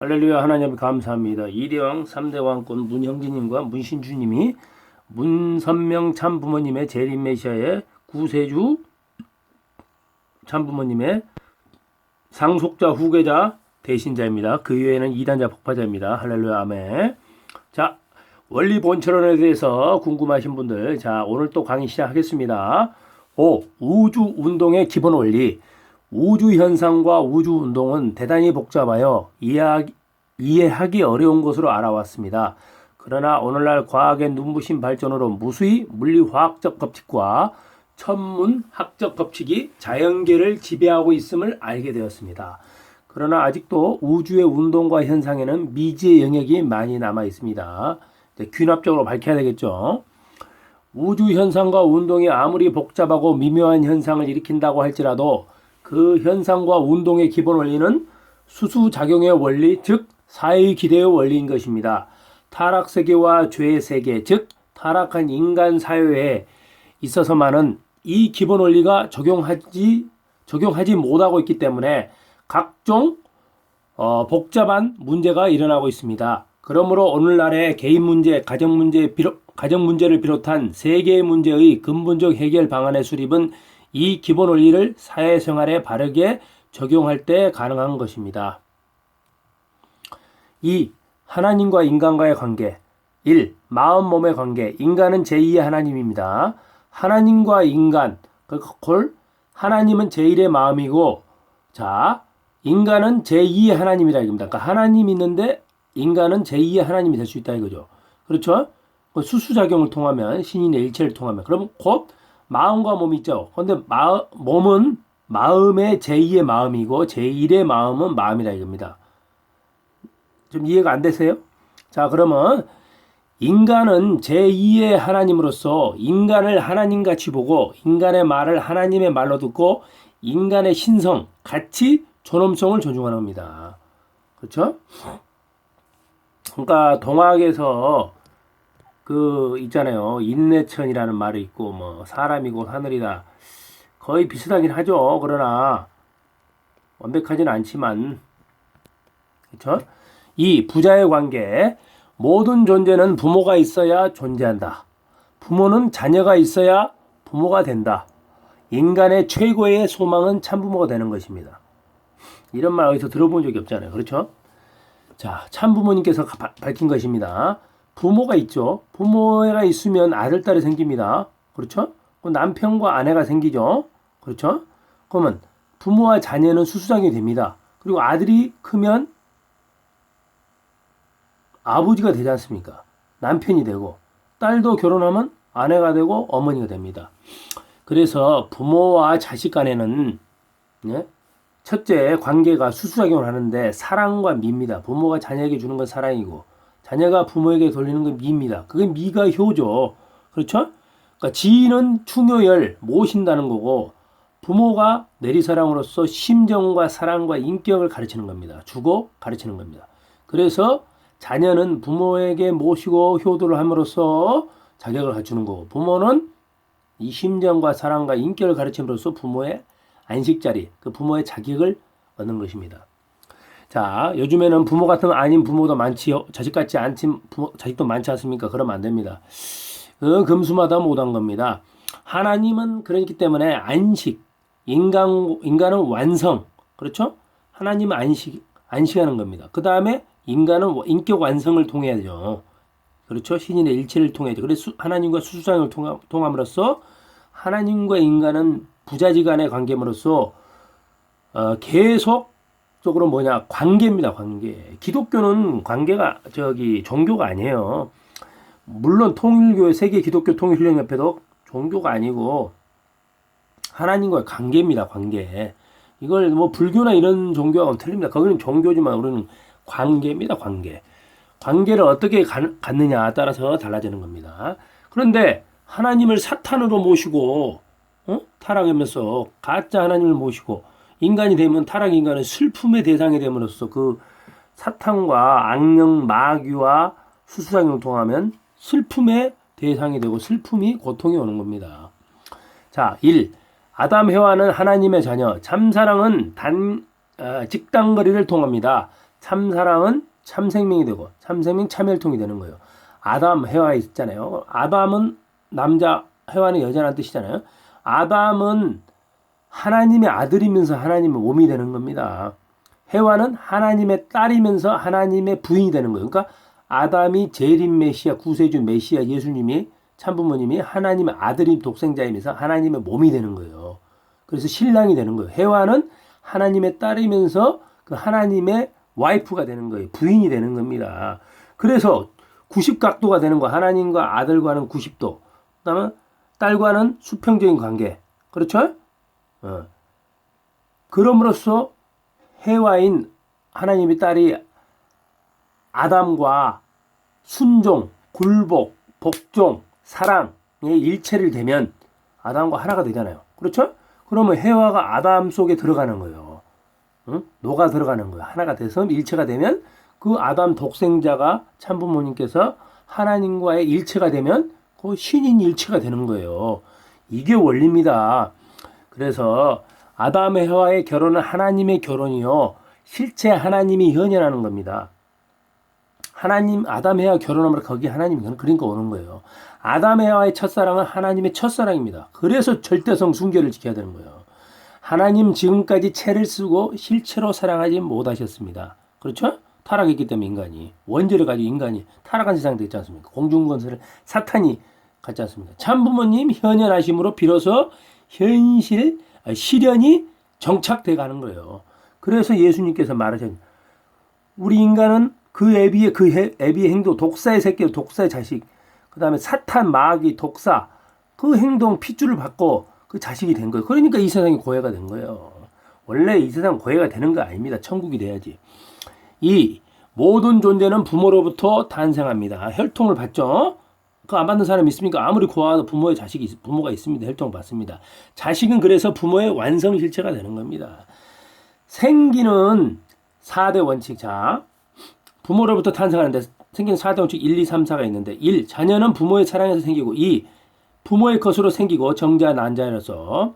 할렐루야. 하나님 감사합니다. 이대왕 3대 왕권 문형진님과 문신주님이 문선명 참부모님의 재림 메시아의 구세주 참부모님의 상속자 후계자 대신자입니다. 그 이외에는 이단자 폭파자입니다. 할렐루야. 아멘. 자, 원리 본철론에 대해서 궁금하신 분들, 자, 오늘 또 강의 시작하겠습니다. 우주 운동의 기본 원리. 우주 현상과 우주 운동은 대단히 복잡하여 이해하기 어려운 것으로 알아왔습니다. 그러나 오늘날 과학의 눈부신 발전으로 무수히 물리화학적 법칙과 천문학적 법칙이 자연계를 지배하고 있음을 알게 되었습니다. 그러나 아직도 우주의 운동과 현상에는 미지의 영역이 많이 남아 있습니다. 귀납적으로 밝혀야 되겠죠. 우주 현상과 운동이 아무리 복잡하고 미묘한 현상을 일으킨다고 할지라도 그 현상과 운동의 기본 원리는 수수작용의 원리, 즉 사회기대의 원리인 것입니다. 타락세계와 죄세계, 즉 타락한 인간 사회에 있어서만은 이 기본 원리가 적용하지 못하고 있기 때문에 각종 복잡한 문제가 일어나고 있습니다. 그러므로 오늘날의 개인 문제, 가정 문제를 비롯한 세계의 문제의 근본적 해결 방안의 수립은 이 기본 원리를 사회생활에 바르게 적용할 때 가능한 것입니다. 2. 하나님과 인간과의 관계. 1. 마음 몸의 관계. 인간은 제2의 하나님입니다. 하나님과 인간, 하나님은 제1의 마음이고, 자, 인간은 제2의 하나님이라 이겁니다. 그러니까 하나님이 있는데 인간은 제2의 하나님이 될 수 있다 이거죠. 그렇죠? 수수작용을 통하면, 신인의 일체를 통하면, 그럼 곧 마음과 몸이 있죠. 그런데 몸은 마음의 제2의 마음이고 제1의 마음은 마음이라 이겁니다. 좀 이해가 안 되세요? 자, 그러면 인간은 제2의 하나님으로서 인간을 하나님같이 보고 인간의 말을 하나님의 말로 듣고 인간의 신성, 가치, 존엄성을 존중하는 겁니다. 그렇죠? 그러니까 동학에서 있잖아요. 인내천이라는 말이 있고, 사람이고 하늘이다. 거의 비슷하긴 하죠. 그러나, 완벽하진 않지만, 그쵸? 2. 부자의 관계. 모든 존재는 부모가 있어야 존재한다. 부모는 자녀가 있어야 부모가 된다. 인간의 최고의 소망은 참부모가 되는 것입니다. 이런 말 어디서 들어본 적이 없잖아요. 그렇죠? 자, 참부모님께서 밝힌 것입니다. 부모가 있죠. 부모가 있으면 아들, 딸이 생깁니다. 그렇죠? 남편과 아내가 생기죠. 그렇죠? 그러면 부모와 자녀는 수수작용이 됩니다. 그리고 아들이 크면 아버지가 되지 않습니까? 남편이 되고, 딸도 결혼하면 아내가 되고 어머니가 됩니다. 그래서 부모와 자식 간에는 첫째 관계가 수수작용을 하는데 사랑과 미입니다. 부모가 자녀에게 주는 건 사랑이고 자녀가 부모에게 돌리는 건 미입니다. 그게 미가 효죠. 그렇죠? 그러니까 지는 충효열 모신다는 거고 부모가 내리사랑으로서 심정과 사랑과 인격을 가르치는 겁니다. 주고 가르치는 겁니다. 그래서 자녀는 부모에게 모시고 효도를 함으로써 자격을 갖추는 거고 부모는 이 심정과 사랑과 인격을 가르침으로써 부모의 안식자리, 그 부모의 자격을 얻는 것입니다. 자, 요즘에는 부모 같은 아닌 부모도 많지요. 자식 같지 않은 자식도 많지 않습니까? 그러면 안 됩니다. 금수마다 못한 겁니다. 하나님은 그렇기 때문에 안식, 인간은 완성, 그렇죠? 하나님은 안식하는 겁니다. 그 다음에 인간은 인격 완성을 통해야죠. 그렇죠? 신인의 일체를 통해야죠. 그래서 하나님과 수수상을 통함으로써 하나님과 인간은 부자지간의 관계로서 계속적으로 관계입니다. 관계. 기독교는 관계가 종교가 아니에요. 물론 통일교회 세계 기독교 통일훈련협회도 종교가 아니고 하나님과의 관계입니다. 관계. 이걸 불교나 이런 종교하고는 틀립니다. 거기는 종교지만 우리는 관계입니다. 관계. 관계를 어떻게 갖느냐에 따라서 달라지는 겁니다. 그런데 하나님을 사탄으로 모시고 타락하면서 가짜 하나님을 모시고 인간이 되면 타락 인간은 슬픔의 대상이 됨으로써 그 사탄과 악령 마귀와 수수작용을 통하면 슬픔의 대상이 되고 슬픔이 고통이 오는 겁니다. 자, 1. 아담 해와는 하나님의 자녀. 참사랑은 직단거리를 통합니다. 참사랑은 참생명이 되고 참생명 참혈통이 되는 거예요. 아담 해와 있잖아요. 아담은 남자, 해와는 여자라는 뜻이잖아요. 아담은 하나님의 아들이면서 하나님의 몸이 되는 겁니다. 해와는 하나님의 딸이면서 하나님의 부인이 되는 거예요. 그러니까 아담이 재림 메시아, 구세주 메시아 예수님이 참부모님이 하나님의 아들인 독생자이면서 하나님의 몸이 되는 거예요. 그래서 신랑이 되는 거예요. 해와는 하나님의 딸이면서 그 하나님의 와이프가 되는 거예요. 부인이 되는 겁니다. 그래서 90각도가 되는 거. 하나님과 아들과는 90도. 그다음에 딸과는 수평적인 관계. 그렇죠? 그럼으로써 해와인 하나님의 딸이 아담과 순종, 굴복, 복종, 사랑의 일체를 되면 아담과 하나가 되잖아요. 그렇죠? 그러면 해와가 아담 속에 들어가는 거예요. 녹아 들어가는 거예요. 하나가 돼서 일체가 되면 그 아담 독생자가 참부모님께서 하나님과의 일체가 되면 그 신인 일체가 되는 거예요. 이게 원리입니다. 그래서 아담의 해와의 결혼은 하나님의 결혼이요. 실제 하나님이 현현하는 겁니다. 하나님, 아담 해와 결혼하면 거기 하나님이 그러니까 오는 거예요. 아담 해와의 첫사랑은 하나님의 첫사랑입니다. 그래서 절대성 순결을 지켜야 되는 거예요. 하나님 지금까지 채를 쓰고 실체로 사랑하지 못하셨습니다. 그렇죠? 타락했기 때문에 인간이 원죄를 가지고 인간이 타락한 세상 되지 않습니까? 공중건설을 사탄이 갖지 않습니다. 참부모님 현현하심으로 비로소 실현이 정착돼 가는 거예요. 그래서 예수님께서 말하셨습니다. 우리 인간은 그 애비의 행동, 독사의 새끼, 독사의 자식, 그 다음에 사탄, 마귀, 독사, 그 행동 핏줄을 받고 그 자식이 된 거예요. 그러니까 이 세상이 고해가 된 거예요. 원래 이 세상 고해가 되는 거 아닙니다. 천국이 돼야지. 이 모든 존재는 부모로부터 탄생합니다. 혈통을 받죠. 그 안 받는 사람 있습니까? 아무리 고아도 부모가 있습니다. 혈통을 받습니다. 자식은 그래서 부모의 완성실체가 되는 겁니다. 생기는 4대 원칙. 자, 부모로부터 탄생하는데 생기는 4대 원칙 1, 2, 3, 4가 있는데 1. 자녀는 부모의 사랑에서 생기고 2. 부모의 것으로 생기고 정자 난자로서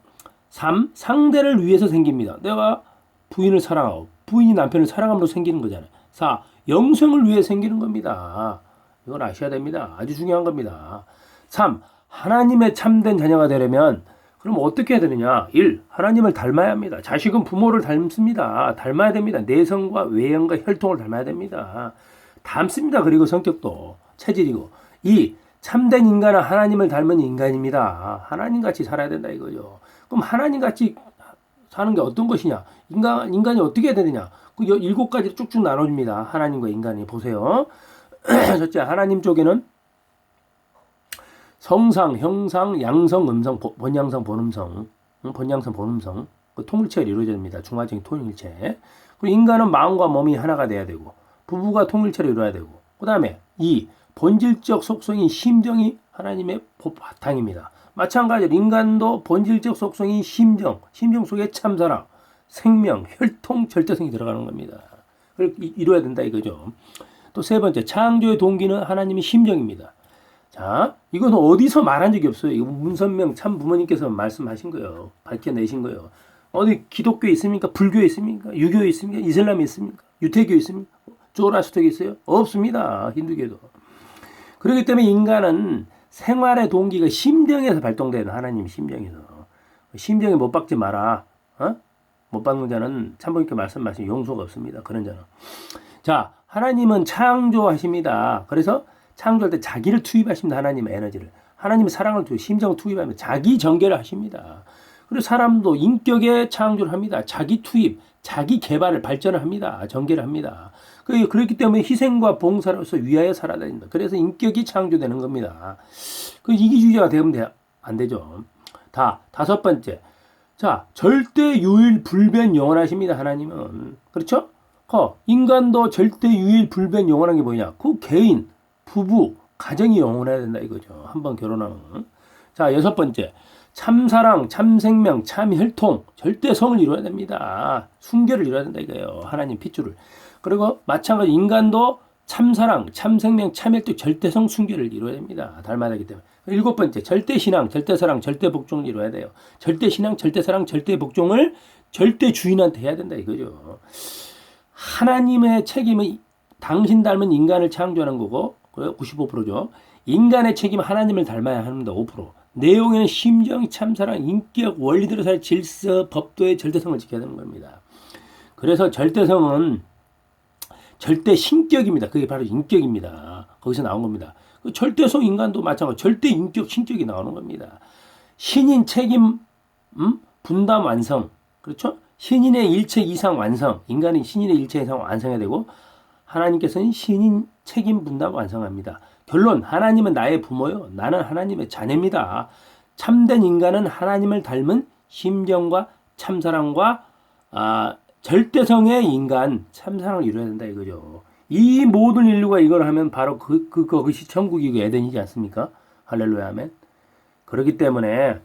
3. 상대를 위해서 생깁니다. 내가 부인을 사랑하고 부인이 남편을 사랑함으로 생기는 거잖아요. 4. 영생을 위해 생기는 겁니다. 이걸 아셔야 됩니다. 아주 중요한 겁니다. 3. 하나님의 참된 자녀가 되려면 그럼 어떻게 해야 되느냐? 1. 하나님을 닮아야 합니다. 자식은 부모를 닮습니다. 닮아야 됩니다. 내성과 외형과 혈통을 닮아야 됩니다. 닮습니다. 그리고 성격도 체질이고. 2. 참된 인간은 하나님을 닮은 인간입니다. 하나님같이 살아야 된다 이거죠. 그럼 하나님같이 사는 게 어떤 것이냐? 인간이 어떻게 해야 되느냐? 그 7가지로 쭉쭉 나눠줍니다. 하나님과 인간이. 보세요. 첫째, 하나님 쪽에는 성상, 형상, 양성, 음성, 본양성, 본음성, 본양성, 본음성, 그 통일체가 이루어져야 됩니다. 중화적인 통일체. 그리고 인간은 마음과 몸이 하나가 돼야 되고, 부부가 통일체를 이루어야 되고, 그 다음에 2. 본질적 속성인 심정이 하나님의 바탕입니다. 마찬가지로 인간도 본질적 속성인 심정 속에 참사랑, 생명, 혈통, 절대성이 들어가는 겁니다. 그걸 이루어야 된다 이거죠. 또 세 번째, 창조의 동기는 하나님의 심정입니다. 자, 이건 어디서 말한 적이 없어요. 이거 문선명 참 부모님께서 말씀하신 거예요. 밝혀내신 거예요. 어디 기독교에 있습니까? 불교에 있습니까? 유교에 있습니까? 이슬람에 있습니까? 유태교에 있습니까? 조라스토에 있어요? 없습니다. 힌두교도. 그렇기 때문에 인간은 생활의 동기가 심정에서 발동되는 하나님 심정에서. 심정에 못 박지 마라. 못 박는 자는 참부님께 말씀하신 용서가 없습니다. 그런 자는. 자, 하나님은 창조하십니다. 그래서 창조할 때 자기를 투입하십니다. 하나님의 에너지를. 하나님의 사랑을 심정을 투입하면 자기 전개를 하십니다. 그리고 사람도 인격의 창조를 합니다. 자기 투입, 자기 개발을 발전을 합니다. 전개를 합니다. 그렇기 때문에 희생과 봉사로서 위하여 살아야 된다. 그래서 인격이 창조되는 겁니다. 그 이기주의자가 되면 안 되죠. 다섯 번째. 자, 절대 유일 불변 영원하십니다. 하나님은. 그렇죠? 인간도 절대 유일 불변 영원한 게 뭐냐? 그 개인, 부부, 가정이 영원해야 된다 이거죠. 한번 결혼하면. 자, 여섯 번째. 참사랑, 참생명, 참혈통, 절대성을 이루어야 됩니다. 순결을 이루어야 된다 이거예요. 하나님 핏줄을. 그리고 마찬가지 인간도 참사랑, 참생명, 참혈통, 절대성, 순결을 이루어야 됩니다. 닮아야 되기 때문에. 일곱 번째. 절대신앙, 절대사랑, 절대복종을 이루어야 돼요. 절대신앙, 절대사랑, 절대복종을 절대 주인한테 해야 된다 이거죠. 하나님의 책임은 당신 닮은 인간을 창조하는 거고 95%죠. 인간의 책임은 하나님을 닮아야 합니다. 5%. 내용에는 심정, 참사랑, 인격, 원리대로 살 질서, 법도의 절대성을 지켜야 되는 겁니다. 그래서 절대성은 절대 신격입니다. 그게 바로 인격입니다. 거기서 나온 겁니다. 그 절대성 인간도 마찬가지. 절대 인격, 신격이 나오는 겁니다. 신인 책임, 분담 완성. 그렇죠? 신인의 일체 이상 완성. 인간이 신인의 일체 이상 완성해야 되고, 하나님께서는 신인 책임 분담 완성합니다. 결론, 하나님은 나의 부모요. 나는 하나님의 자녀입니다. 참된 인간은 하나님을 닮은 심정과 참사랑과 절대성의 인간, 참사랑을 이루어야 된다 이거죠. 이 모든 인류가 이걸 하면 바로 그것이 천국이고 에덴이지 않습니까? 할렐루야 아멘. 그렇기 때문에